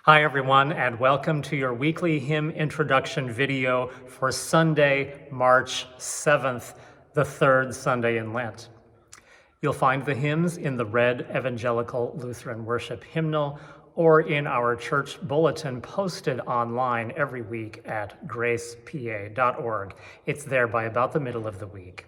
Hi, everyone, and welcome to your weekly hymn introduction video for Sunday, March 7th, the third Sunday in Lent. You'll find the hymns in the red Evangelical Lutheran Worship Hymnal or in our church bulletin posted online every week at gracepa.org. It's there by about the middle of the week.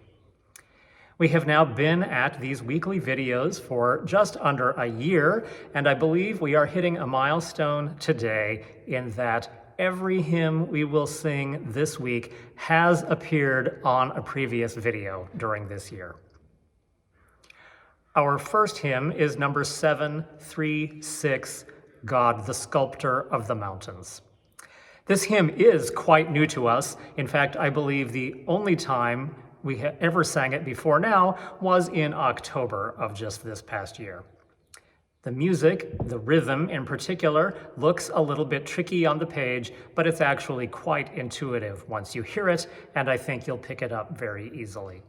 We have now been at these weekly videos for just under a year, and I believe we are hitting a milestone today in that every hymn we will sing this week has appeared on a previous video during this year. Our first hymn is number 736, God, the Sculptor of the Mountains. This hymn is quite new to us. In fact, I believe the only time we ever sang it before now was in October of just this past year. The music, the rhythm in particular, looks a little bit tricky on the page, but it's actually quite intuitive once you hear it, and I think you'll pick it up very easily.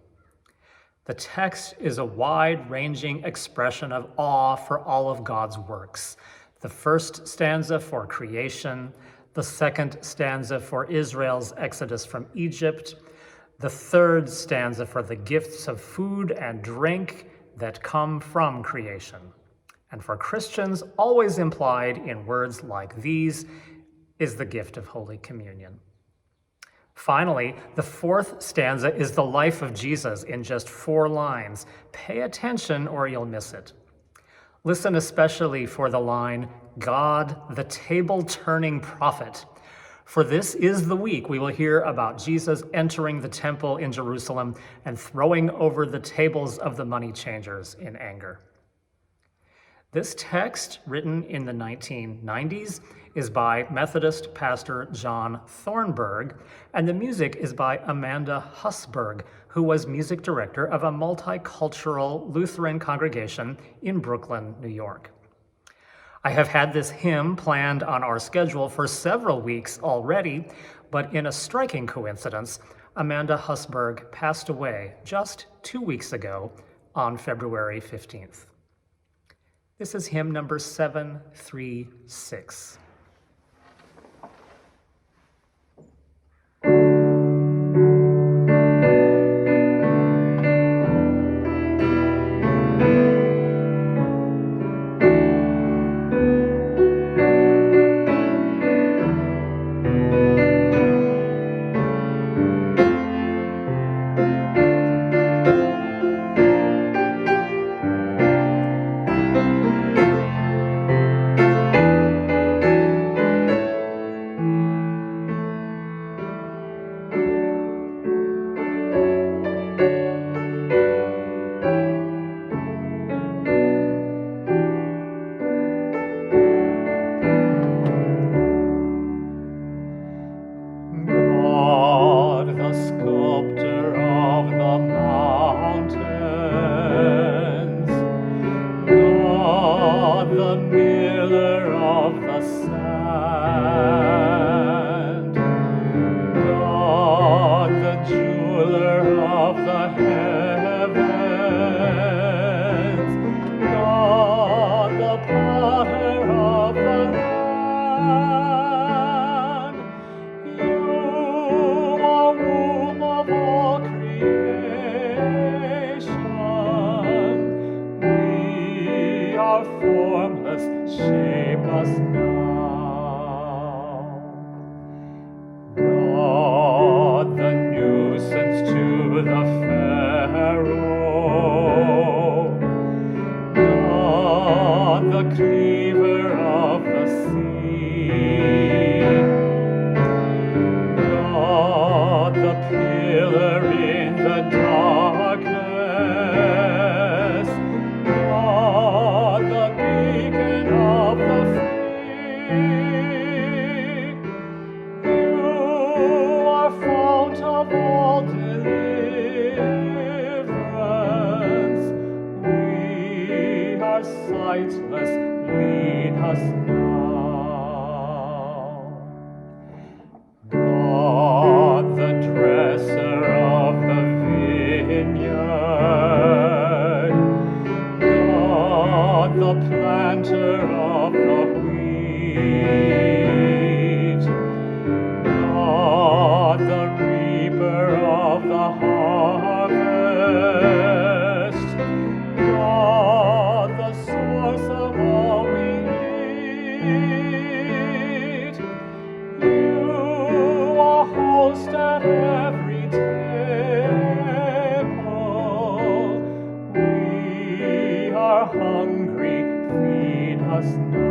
The text is a wide-ranging expression of awe for all of God's works. The first stanza for creation, the second stanza for Israel's exodus from Egypt, the third stanza for the gifts of food and drink that come from creation. And for Christians, always implied in words like these is the gift of Holy Communion. Finally, the fourth stanza is the life of Jesus in just 4 lines. Pay attention or you'll miss it. Listen especially for the line, God, the table-turning prophet. For this is the week we will hear about Jesus entering the temple in Jerusalem and throwing over the tables of the money changers in anger. This text, written in the 1990s, is by Methodist pastor John Thornburg, and the music is by Amanda Hussberg, who was music director of a multicultural Lutheran congregation in Brooklyn, New York. I have had this hymn planned on our schedule for several weeks already, but in a striking coincidence, Amanda Hussberg passed away just 2 weeks ago on February 15th. This is hymn number 736. The planter of the wheat. God, the reaper of the harvest, God, the source of all we need, you are host at every table. We are hungry, feed us now.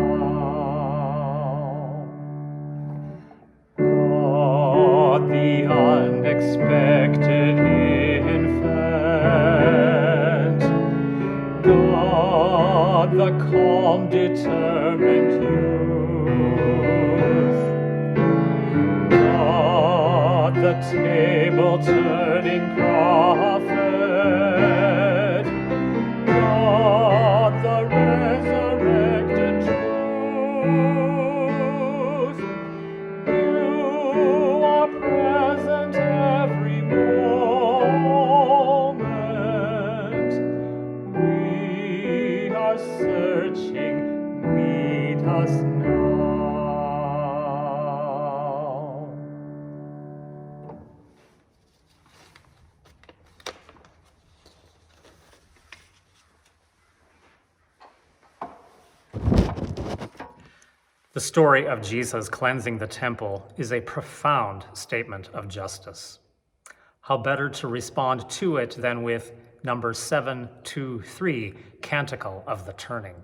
God, the unexpected infant, God, the calm, determined youth, God, the table-turning prophet, God, the resurrected truth, you are present every moment. We are searching, meet us now. The story of Jesus cleansing the temple is a profound statement of justice. How better to respond to it than with number 723, Canticle of the Turning.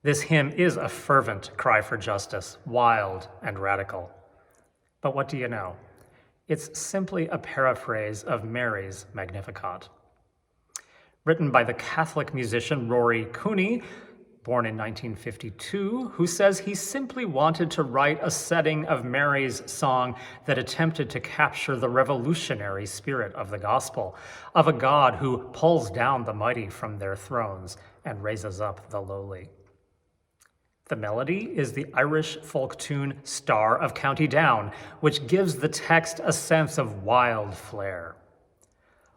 This hymn is a fervent cry for justice, wild and radical. But what do you know? It's simply a paraphrase of Mary's Magnificat. Written by the Catholic musician Rory Cooney, born in 1952, who says he simply wanted to write a setting of Mary's song that attempted to capture the revolutionary spirit of the gospel, of a God who pulls down the mighty from their thrones and raises up the lowly. The melody is the Irish folk tune Star of County Down, which gives the text a sense of wild flair.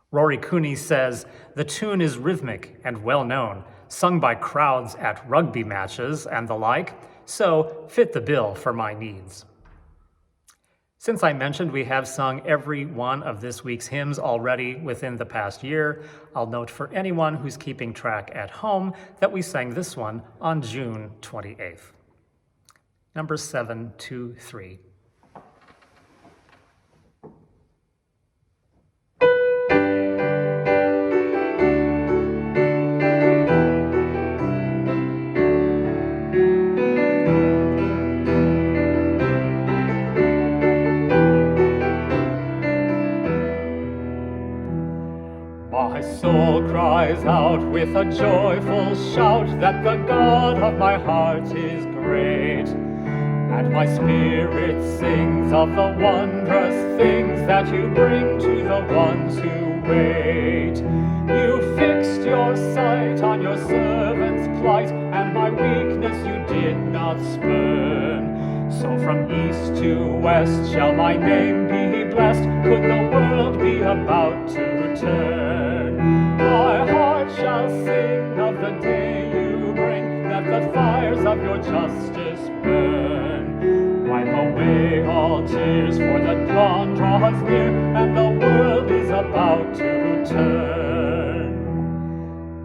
Rory Cooney says, the tune is rhythmic and well-known, sung by crowds at rugby matches and the like, so fit the bill for my needs. Since I mentioned we have sung every one of this week's hymns already within the past year, I'll note for anyone who's keeping track at home that we sang this one on June 28th. Number 723. My soul cries out with a joyful shout that the God of my heart is great, and my spirit sings of the wondrous things that you bring to the ones who wait. You fixed your sight on your servant's plight, and my weakness you did not spurn. So from east to west shall my name be blessed, could the world be about to turn. My heart shall sing of the day you bring, that the fires of your justice burn. Wipe away all tears, for the dawn draws near, and the world is about to turn.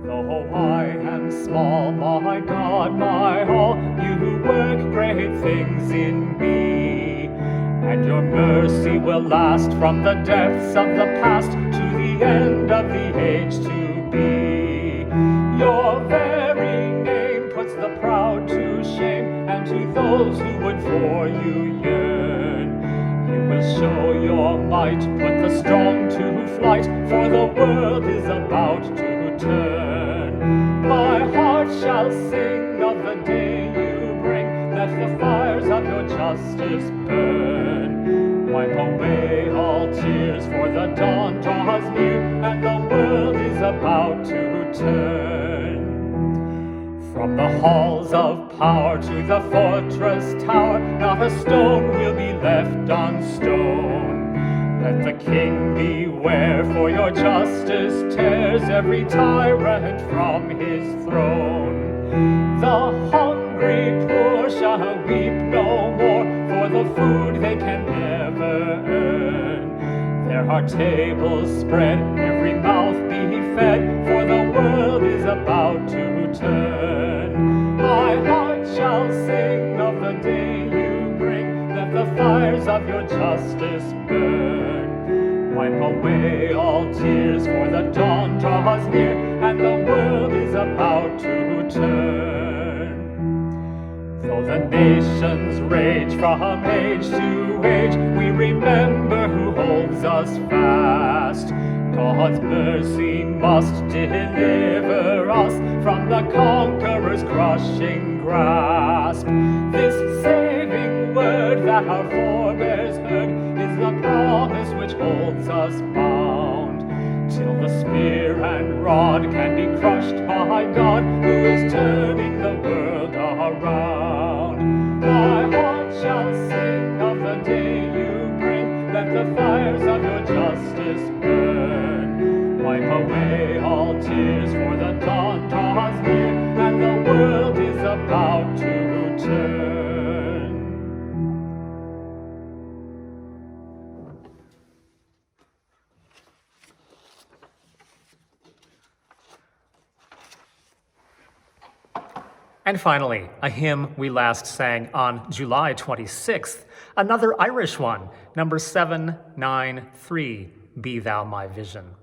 Though I am small, my God, my all, you work great things in me, and your mercy will last from the depths of the past to the end of the age to be. Your very name puts the proud to shame, and to those who would for you yearn, you will show your might, put the strong to flight, for the world is about to turn. My heart shall sing of the day you bring, that the fires of your justice burn. Wipe away all tears, for the dawn draws near, and the world is about to turn. From the halls of power to the fortress tower, not a stone will be left on stone. Let the king beware, for your justice tears every tyrant from his throne. The hungry poor shall for food they can never earn. There are tables spread, every mouth be fed, for the world is about to turn. My heart shall sing of the day you bring, let the fires of your justice burn. Wipe away all tears, for the dawn draws near, and the world is about to turn. Though the nations rage from age to age, we remember who holds us fast. God's mercy must deliver us from the conqueror's crushing grasp. This saving word that our forebears heard is the promise which holds us bound, till the spear and rod can be crushed by God, who is turning the world around. My heart shall sing of the day you bring, let the fires of your justice burn. Wipe away all tears, for the dawn draws near, and the world is about to turn. And finally, a hymn we last sang on July 26th, another Irish one, number 793, Be Thou My Vision.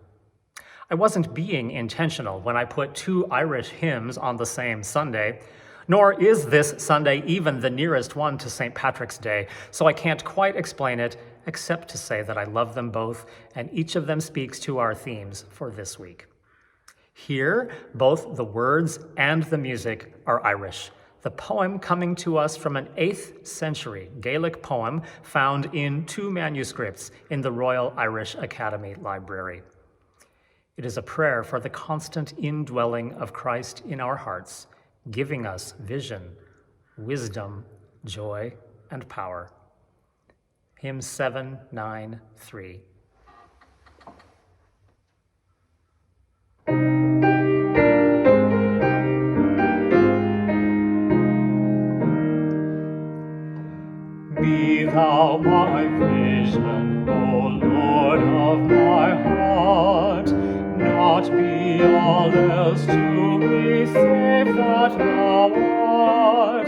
I wasn't being intentional when I put two Irish hymns on the same Sunday, nor is this Sunday even the nearest one to St. Patrick's Day, so I can't quite explain it except to say that I love them both, and each of them speaks to our themes for this week. Here, both the words and the music are Irish, the poem coming to us from an 8th century Gaelic poem found in 2 manuscripts in the Royal Irish Academy Library. It is a prayer for the constant indwelling of Christ in our hearts, giving us vision, wisdom, joy, and power. Hymn 793. Be thou my vision, O Lord of my heart, not be all else to me save that thou art.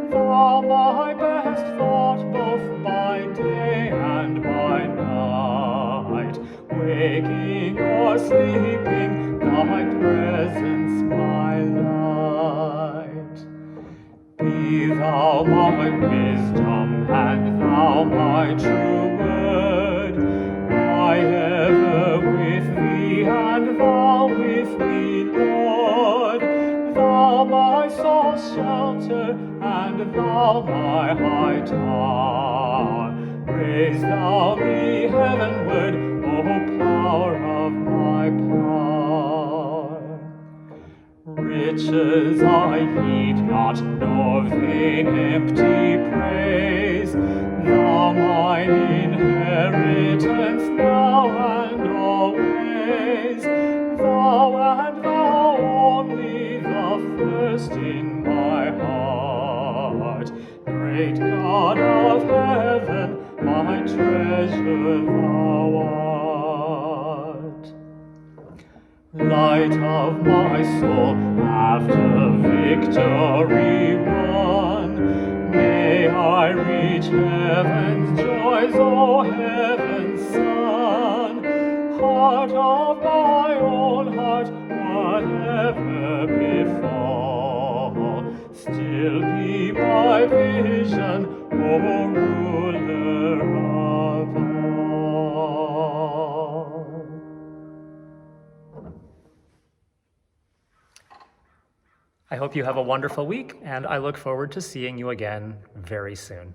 Thou my best thought both by day and by night, waking or sleeping, thy presence my light. Be thou my wisdom, and thou my true word, I ever with thee, and thou with me, Lord. Thou my soul's shelter, and thou my high tower. Raise thou me heavenward, O power of my power. Riches I heed not, nor vain empty praise. Thou mine inheritance, now and always. Thou and thou only, the first in my heart. Great God of heaven, my treasure thou art. Light of my soul, after victory won, may I reach heaven's joys, O heaven's Son. Heart of my own heart, whatever befall, still be my vision, O ruler of all. I hope you have a wonderful week, and I look forward to seeing you again very soon.